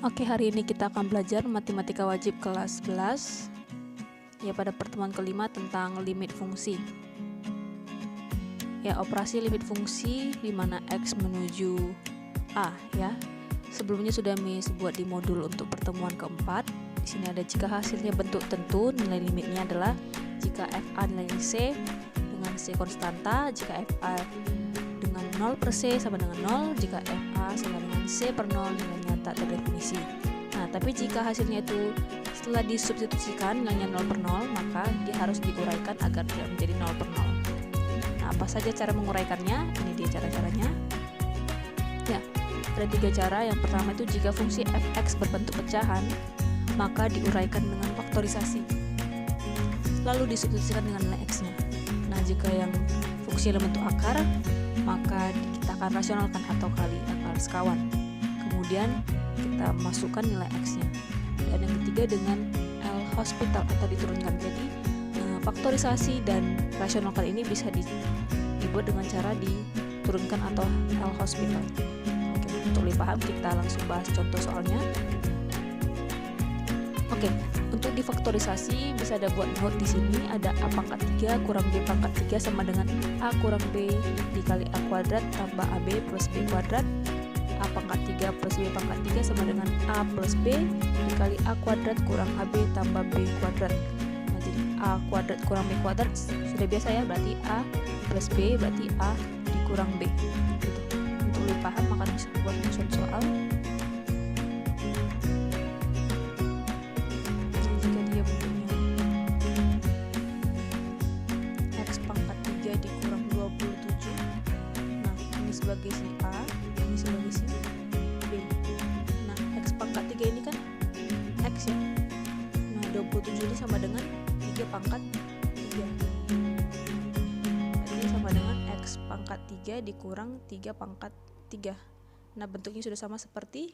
Oke, hari ini kita akan belajar matematika wajib kelas 11 ya, pada pertemuan kelima tentang limit fungsi. Ya, operasi limit fungsi di mana X menuju A ya. Sebelumnya sudah Miss buat di modul untuk pertemuan keempat. Di sini ada jika hasilnya bentuk tentu, nilai limitnya adalah jika FA nilai C dengan C konstanta, jika FA dengan 0 per C sama dengan 0, jika FA sama dengan C per 0 nilainya tak terdefinisi. Nah, tapi jika hasilnya itu setelah disubstitusikan nilainya 0 per 0, maka dia harus diuraikan agar tidak menjadi 0 per 0. Nah, apa saja cara menguraikannya? Ini dia cara-caranya. Ya, ada 3 cara. Yang pertama itu jika fungsi fx berbentuk pecahan, maka diuraikan dengan faktorisasi, lalu disubstitusikan dengan nilai x-nya. Nah, jika yang fungsi dalam bentuk akar, maka kita akan rasionalkan atau kali akar sekawan. Kemudian kita masukkan nilai x-nya. Dan yang ketiga dengan L'Hospital atau diturunkan. Jadi faktorisasi dan rasionalkan ini bisa dibuat dengan cara diturunkan atau L'Hospital. Oke, untuk lebih paham kita langsung bahas contoh soalnya. Oke, untuk difaktorisasi bisa ada buat note di sini, ada A pangkat 3 kurang B pangkat 3 sama dengan A kurang B dikali A kuadrat tambah AB plus B kuadrat. A pangkat 3 plus B pangkat 3 sama dengan A plus B dikali A kuadrat kurang AB tambah B kuadrat. Nah, jadi A kuadrat kurang B kuadrat sudah biasa ya, berarti A plus B berarti A dikurang B gitu. Untuk lebih paham maka bisa buat menyusun soal. Sebagai si A, ini sebagai si B. Nah, X pangkat 3 ini kan X ya. Nah, 27 ini sama dengan 3 pangkat 3. Berarti sama dengan X pangkat 3 dikurang 3 pangkat 3. Nah, bentuknya sudah sama seperti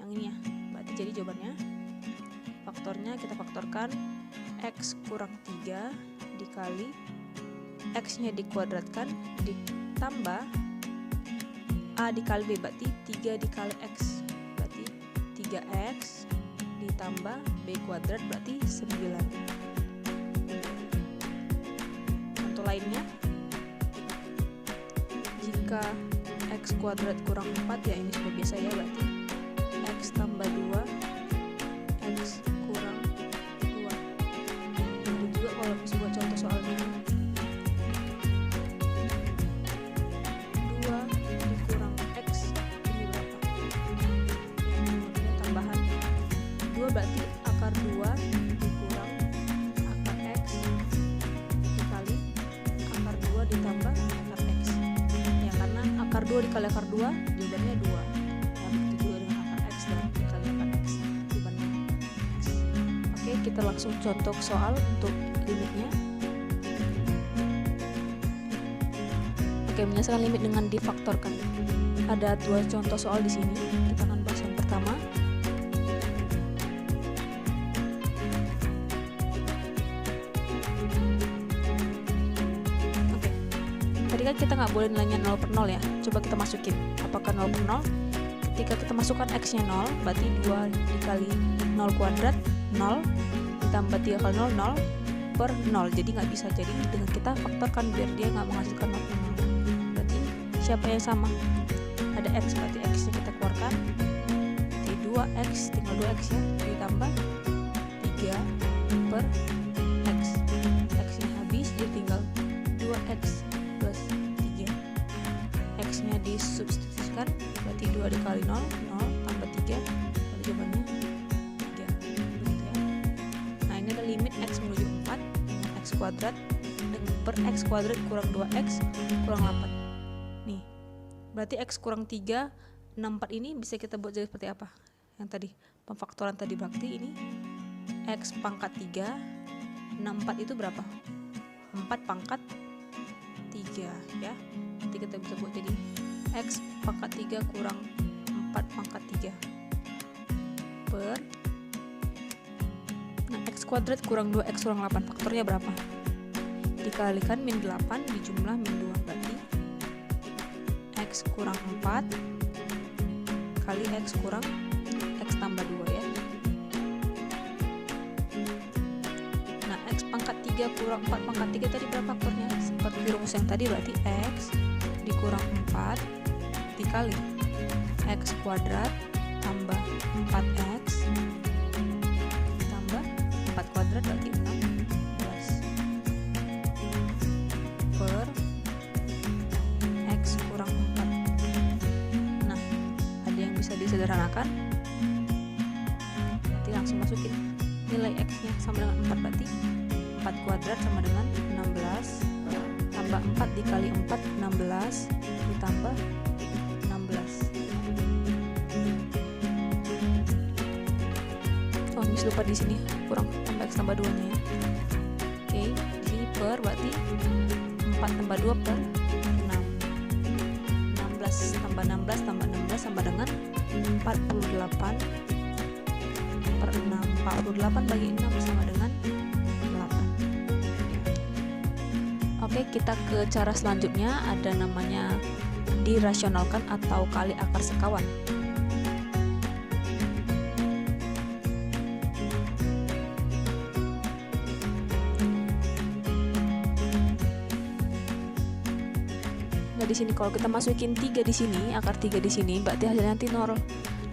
yang ini ya. Berarti jadi jawabannya, faktornya kita faktorkan X kurang 3 dikali X-nya dikuadratkan ditambah A dikali B, berarti 3 dikali X, berarti 3X ditambah B kuadrat berarti 9. Contoh lainnya, jika X kuadrat kurang 4 ya, ini sudah biasa ya, berarti X tambah 2 X kurang 2. Lalu juga kalau misalnya buat contoh soalnya, berarti akar 2 dikurang akar X dikali akar 2 ditambah akar X ya, karena akar 2 dikali akar 2 jawabannya 2 ya, begitu juga dengan akar X dan dikali akar X jawabannya X. Oke, kita langsung contoh soal untuk limitnya. Oke, menyelesaikan limit dengan difaktorkan. Ada 2 contoh soal di sini. Kita akan bahas yang pertama. Tadi kan kita nggak boleh nilainya 0 per 0 ya. Coba kita masukin. Apakah 0 per 0? Ketika kita masukkan X-nya 0, berarti 2 dikali 0 kuadrat 0 ditambah 3 kali 0, 0 per 0. Jadi nggak bisa. Jadi dengan kita faktorkan biar dia nggak menghasilkan 0 per 0. Berarti siapa yang sama? Ada X, berarti X-nya kita keluarkan. Berarti 2X, tinggal 2X ya. Ditambah 3 per X. X-nya habis, jadi tinggal 2X plus 3. X-nya disubstitusikan, berarti 2 dikali 0, 0 tambah 3, berarti jawabannya 3. Begitu ya. Nah, ini ada limit X menuju 4 dengan X kuadrat per X kuadrat kurang 2X kurang 8. Nih, berarti X kurang 3, 64 ini bisa kita buat jadi seperti apa? Yang tadi, pemfaktoran tadi berarti ini X pangkat 3, 64 itu berapa? 4 pangkat 3 ya. Nanti kita bisa buat jadi X pangkat 3 kurang 4 pangkat 3 per, nah, X kuadrat kurang 2X kurang 8, faktornya berapa? Dikalikan min 8 dijumlah min 2, berarti X kurang 4 kali X kurang tambah 2 ya. Nah, X pangkat 3 kurang 4 pangkat 3 tadi berapa faktornya? Seperti rumus yang tadi, berarti X dikurang 4 dikali X kuadrat tambah 4X tambah 4 kuadrat berarti 16 per X kurang 4. Nah, ada yang bisa disederhanakan? Nanti langsung masukin nilai X nya sama dengan 4, berarti 4 kuadrat sama dengan 16 tambah 4 dikali 4 16 ditambah 16. Oh, miss lupa di sini kurang tambah X tambah 2 nya ya. Oke, di sini per berarti 4 tambah 2 per 6. 16 tambah 16 tambah 16 sama dengan 48 per 6. 48 bagi 6 sama dengan 8. Oke, kita ke cara selanjutnya, ada namanya dirasionalkan atau kali akar sekawan. Nah, di sini kalau kita masukin 3 di sini, akar 3 di sini, berarti hasilnya nanti 0.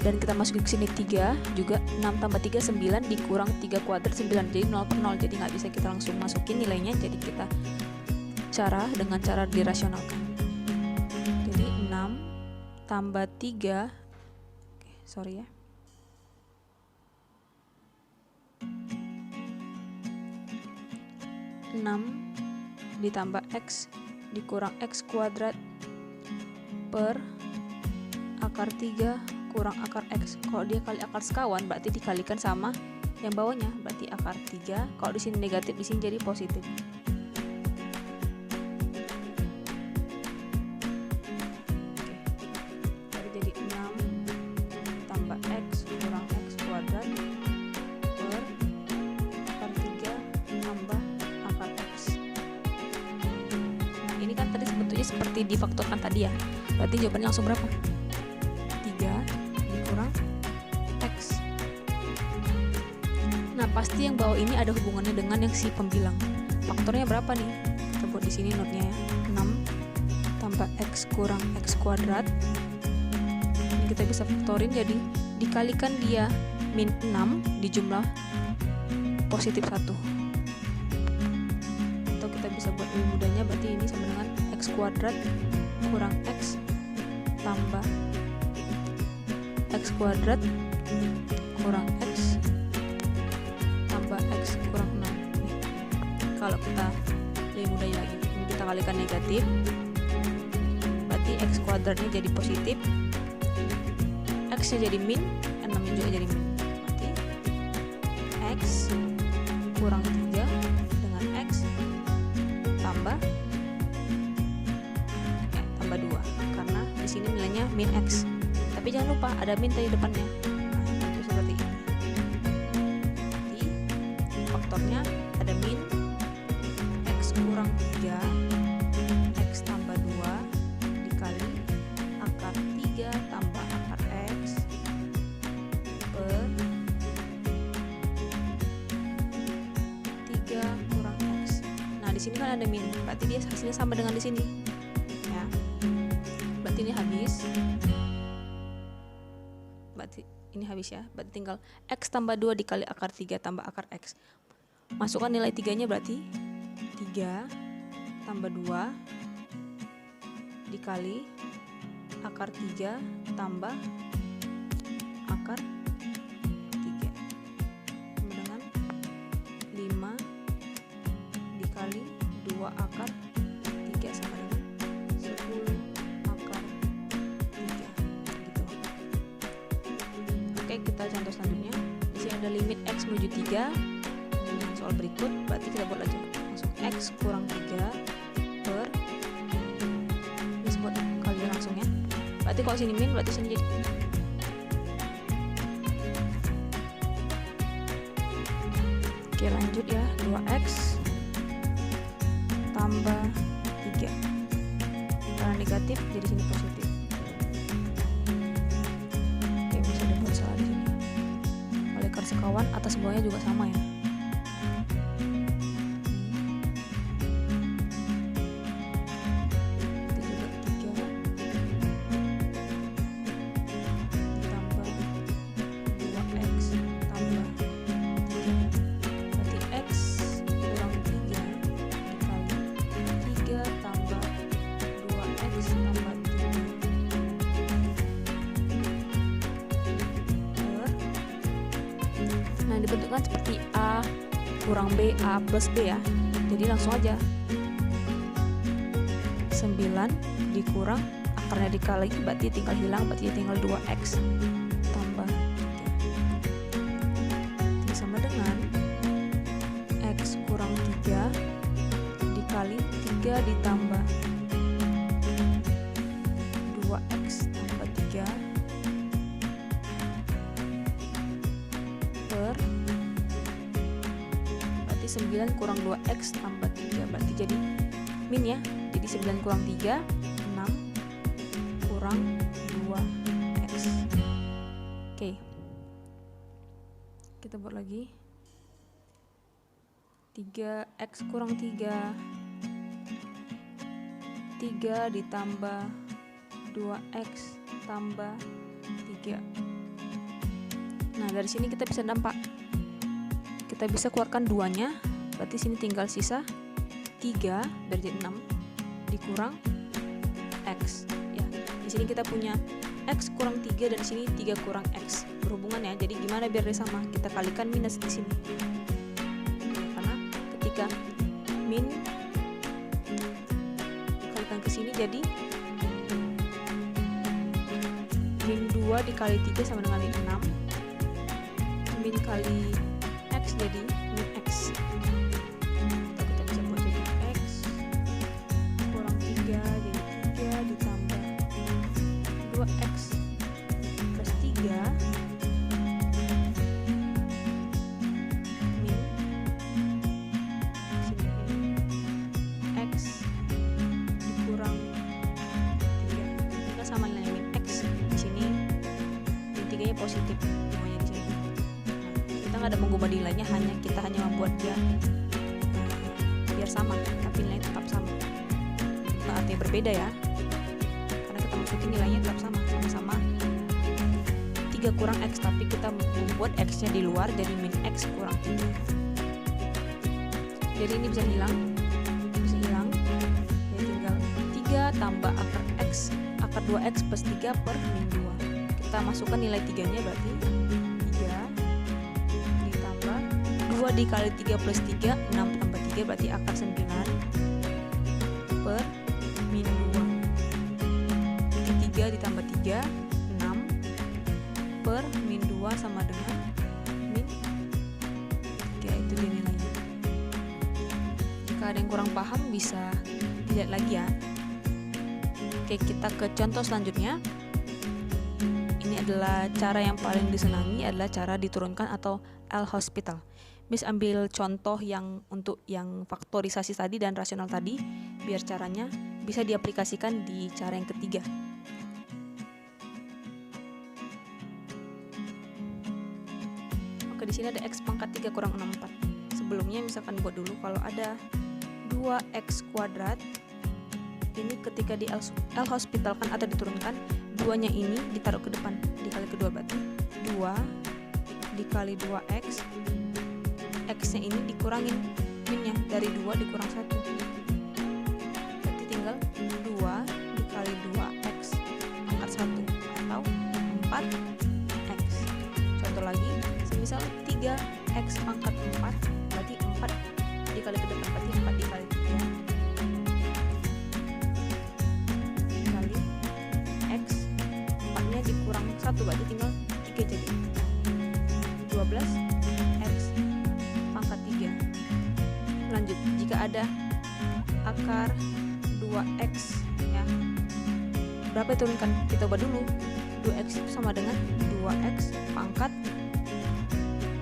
Dan kita masukin ke sini 3 juga, 6 tambah 3 9 dikurang 3 kuadrat 9, jadi 0 per 0. Jadi nggak bisa kita langsung masukin nilainya, jadi kita dengan cara dirasionalkan. Jadi 6 tambah 3 sorry ya, 6 ditambah X dikurang X kuadrat per akar 3 kurang akar X. Kalau dia kali akar sekawan berarti dikalikan sama yang bawahnya, berarti akar 3. Kalau di sini negatif, di sini jadi positif. Jadi 6 tambah X kurang X kuadrat per akar 3 tambah akar X. Nah, ini kan tadi sebetulnya seperti difaktorkan tadi ya. Berarti jawabannya langsung berapa? 3 dikurang X. Nah, pasti yang bawah ini ada hubungannya dengan yang si pembilang. Faktornya berapa nih? Kita buat di sini notnya ya. 6 tambah X kurang X kuadrat. Ini kita bisa faktorin, jadi dikalikan dia min 6 di jumlah positif 1. Atau kita bisa buat lebih mudahnya, berarti ini sama dengan X kuadrat kurang X tambah X kuadrat kurang X tambah X kurang 6. Nih, kalau kita lebih mudahnya lagi, ini kita kalikan negatif, berarti X kuadratnya jadi positif, X nya jadi min, 6 nya juga jadi min, berarti X kurang 3 dengan X tambah 2, karena di sini nilainya min X, tapi jangan lupa ada min tadi depannya. Nah, itu seperti ini. Jadi faktornya ada min X kurang 3 X tambah 2 dikali akar 3 tambah akar X per 3 kurang X. Nah, di sini kan ada min, berarti dia hasilnya sama dengan di sini. Berarti ini habis. Berarti ini habis ya. Berarti tinggal X tambah 2 dikali akar 3 tambah akar X. Masukkan nilai 3-nya, berarti 3 tambah 2 dikali akar 3 tambah akar 3 sama dengan 5 dikali 2 akar 3 sama dengan 10 akar 3 gitu. Oke, kita contoh selanjutnya. Di sini ada limit X menuju 3 dengan soal berikut, berarti kita buat aja langsung X kurang 3 per, ini buat kalian langsung ya. Berarti kalau sini min, berarti sini jadi oke, lanjut ya. 2X tambah 3, karena negatif jadi sini positif. Oke, bisa dibuat salah di sini. kawan, atas bawahnya juga sama ya. Nah, dibentukkan seperti A kurang B, A plus B ya. Jadi langsung aja 9 dikurang akarnya dikali, berarti tinggal hilang, berarti tinggal 2x tambah 3 sama dengan x kurang 3 dikali 3 ditambah 2x tambah 3 per, berarti 9 kurang 2x tambah 3, berarti jadi min ya. Jadi 9 kurang 3 6 kurang 2x. Oke, kita buat lagi 3x kurang 3 ditambah 2x tambah 3. Nah, dari sini kita bisa nampak, kita bisa keluarkan 2-nya, berarti sini tinggal sisa 3 dari 6 dikurang x ya. Di sini kita punya x kurang 3 dan di sini 3 kurang x berhubungan ya. Jadi gimana biar dia sama? Kita kalikan minus di sini. Ya, karena ketika min dikalikan ke sini jadi min 2 dikali 3 sama dengan min 6. Min kali x jadi min x. Kita bisa buat jadi x kurang 3 jadi 3 ditambah 2x plus 3 min sini x dikurang 3. Kita sama nilai min x di sini, min 3-nya positif semuanya di sini. Kita nggak ada mengubah nilainya, kita hanya membuat dia biar sama, tapi nilainya tetap sama. Nah, artinya berbeda ya, karena kita masukin nilainya tetap sama-sama 3 kurang x, tapi kita membuat x nya di luar jadi min x kurang 3. Jadi ini bisa hilang, jadi tinggal 3 tambah akar x, akar 2x plus 3 per min 2. Kita masukkan nilai 3-nya, berarti 3 ditambah 2 dikali 3 plus 3 6 tambah 3, berarti akar 9 per min 2. 3 ditambah 3 6 per min 2 sama dengan min 3. Itu dia nilainya. Jika ada yang kurang paham bisa dilihat lagi ya. Oke, kita ke contoh selanjutnya. Ini adalah cara yang paling disenangi, adalah cara diturunkan atau L'Hospital. Miss ambil contoh yang untuk yang faktorisasi tadi dan rasional tadi, biar caranya bisa diaplikasikan di cara yang ketiga. Oke, di sini ada x pangkat 3 kurang 64. Sebelumnya misalkan buat dulu, kalau ada 2x kuadrat, ini ketika di L'Hospital kan atau diturunkan, 2-nya ini ditaruh ke depan, dikali kedua, berarti 2 dikali 2x, x-nya ini dikurangin minnya, dari 2 dikurang 1, berarti tinggal 2 dikali 2x pangkat 1 atau 4x. Contoh lagi, semisal 3x pangkat 4, berarti 4 dikali ke depan, berarti 4 dikali 3 dikali x, 4-nya dikurang 1, berarti tinggal 3, jadi 12x pangkat 3. Lanjut, jika ada akar 2x ya, berapa turunkan? Kita ubah dulu. 2x itu sama dengan 2x pangkat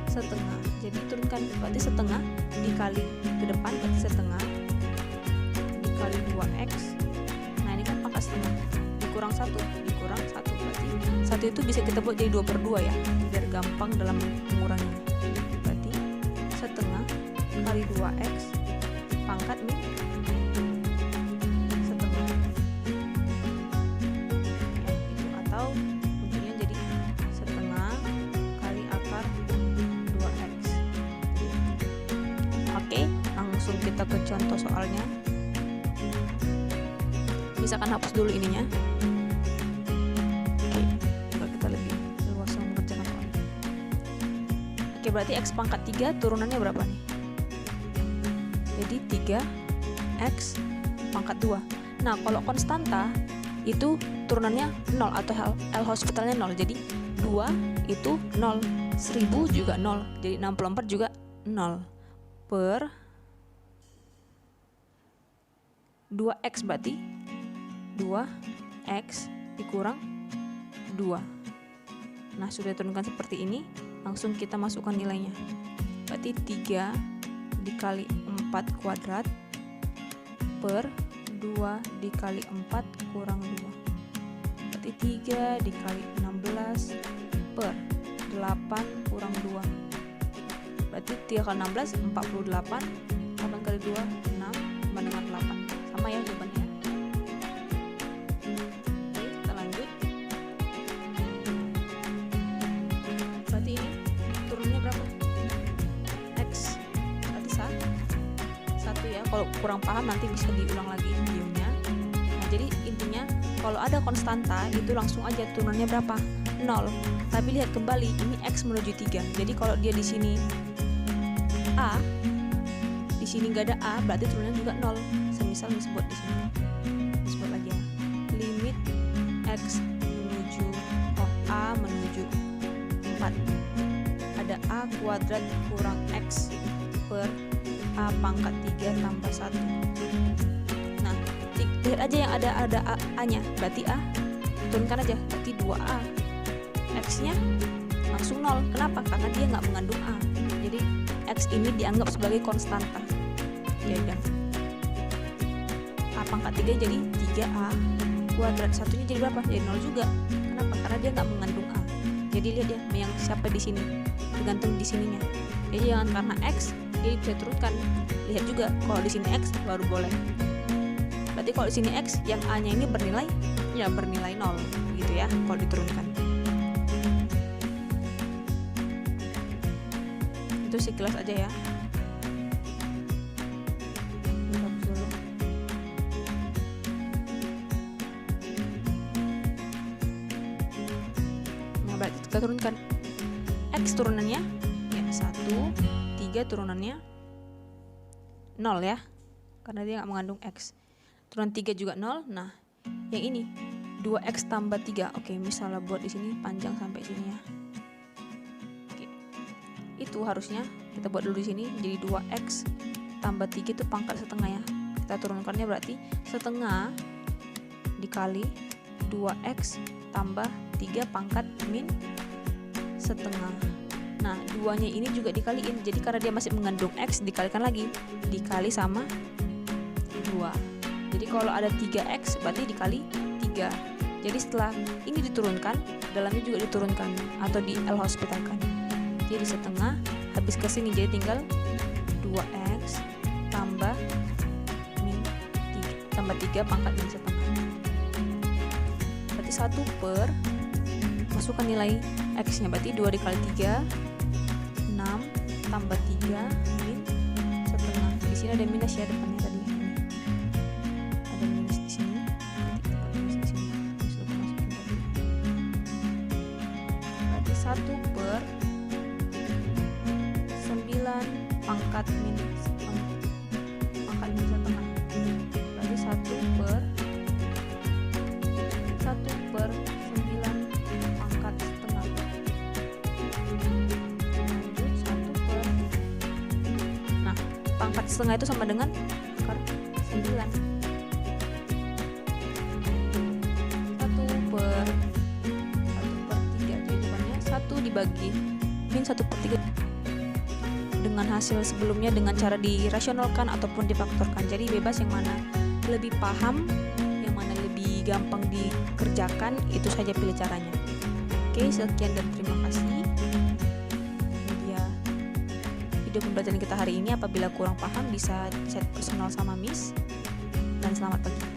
setengah. Jadi turunkan, berarti setengah dikali ke depan, berarti setengah dikali 2x. Nah, ini kan pangkat setengah, dikurang 1, berarti 1 itu bisa kita buat jadi 2/2 ya, biar gampang dalam menguranginya. setengah kali 2x pangkat min setengah. Ya, itu atau kuncinya jadi setengah kali akar 2x. Oke, langsung kita ke contoh soalnya. Misalkan hapus dulu ininya. Oke, biar kita lebih leluasa mengerjakan soalnya. Oke, berarti x pangkat 3 turunannya berapa nih? Jadi 3x pangkat 2. Nah, kalau konstanta itu turunannya 0 atau L'Hospitalnya 0. Jadi 2 itu 0, 1000 juga 0. Jadi 64 juga 0 per 2x, berarti 2x dikurang 2. Nah, sudah turunkan seperti ini, langsung kita masukkan nilainya. Berarti 3 dikali 4 kuadrat per 2 dikali 4 kurang 2. Berarti 3 dikali 16 per 8 kurang 2. Berarti 3 kali 16, 48. 8 kali 2, 6, sama dengan 8. Sama ya jawabannya. Oke, kita lanjut. Berarti ini turunnya berapa? X. Berarti 1 ya. Kalau kurang paham nanti bisa diulang lagi videonya. Nah, jadi intinya kalau ada konstanta itu langsung aja turunannya berapa? 0. Tapi lihat kembali, ini X menuju 3. Jadi kalau dia di sini A, di sini nggak ada A, berarti turunannya juga 0. Semisal disebut di sini, disebut lagi ya, limit X menuju A menuju 4, ada A kuadrat kurang X per A pangkat 3 tambah 1. Nah, lihat aja yang ada A-nya, berarti A turunkan aja, berarti 2A. X-nya langsung 0. Kenapa? Karena dia nggak mengandung A. Jadi X ini dianggap sebagai konstanta. Ya udah. A pangkat 3 jadi 3A kuadrat, satunya jadi berapa? Jadi 0 juga. Kenapa? Karena dia nggak mengandung A. Jadi lihat ya, yang siapa di sini tergantung di sininya. Jadi jangan karena X jadi bisa turunkan. Lihat juga kalau di sini X baru boleh. Berarti kalau di sini X yang A-nya ini bernilai 0 gitu ya kalau diturunkan. Itu sekilas aja ya. Nah, berarti kita turunkan X turunannya ya 1, 3 turunannya 0 ya, karena dia nggak mengandung X. Turunan 3 juga 0. Nah, yang ini 2X tambah 3. Oke, misalnya buat di sini panjang sampai sini ya. Oke. Itu harusnya kita buat dulu di sini jadi 2X tambah 3 itu pangkat setengah ya. Kita turunkannya berarti setengah dikali 2X tambah 3 pangkat min setengah. Nah, 2-nya ini juga dikaliin. Jadi karena dia masih mengandung X, dikalikan lagi. Dikali sama 2. Jadi kalau ada 3X berarti dikali 3. Jadi setelah ini diturunkan, dalamnya juga diturunkan atau di L'Hospitalkan. Jadi setengah habis ke sini jadi tinggal 2X tambah min 3 tambah 3 pangkat min setengah. Berarti 1 per, masukkan nilai X-nya, berarti 2 dikali 3 6 tambah 3 min setengah. Di sini ada minus ya depannya tadi. Ada minus di sini. Minus di sini. Sudah masukin tadi. Berarti 1 per 9 pangkat min setengah. Berarti 1 per 9 pangkat setengah. Lanjut 1 per. Nah, pangkat setengah itu sama dengan akar 9. 1 per 3. Jadi jawabannya 1 dibagi min 1/3 dengan hasil sebelumnya dengan cara dirasionalkan ataupun difaktorkan. Jadi bebas yang mana lebih paham, yang mana lebih gampang dikerjakan, itu saja pilih caranya. Oke, sekian dan terima kasih. video pembelajaran kita hari ini. Apabila kurang paham bisa chat personal sama Miss. Dan selamat pagi.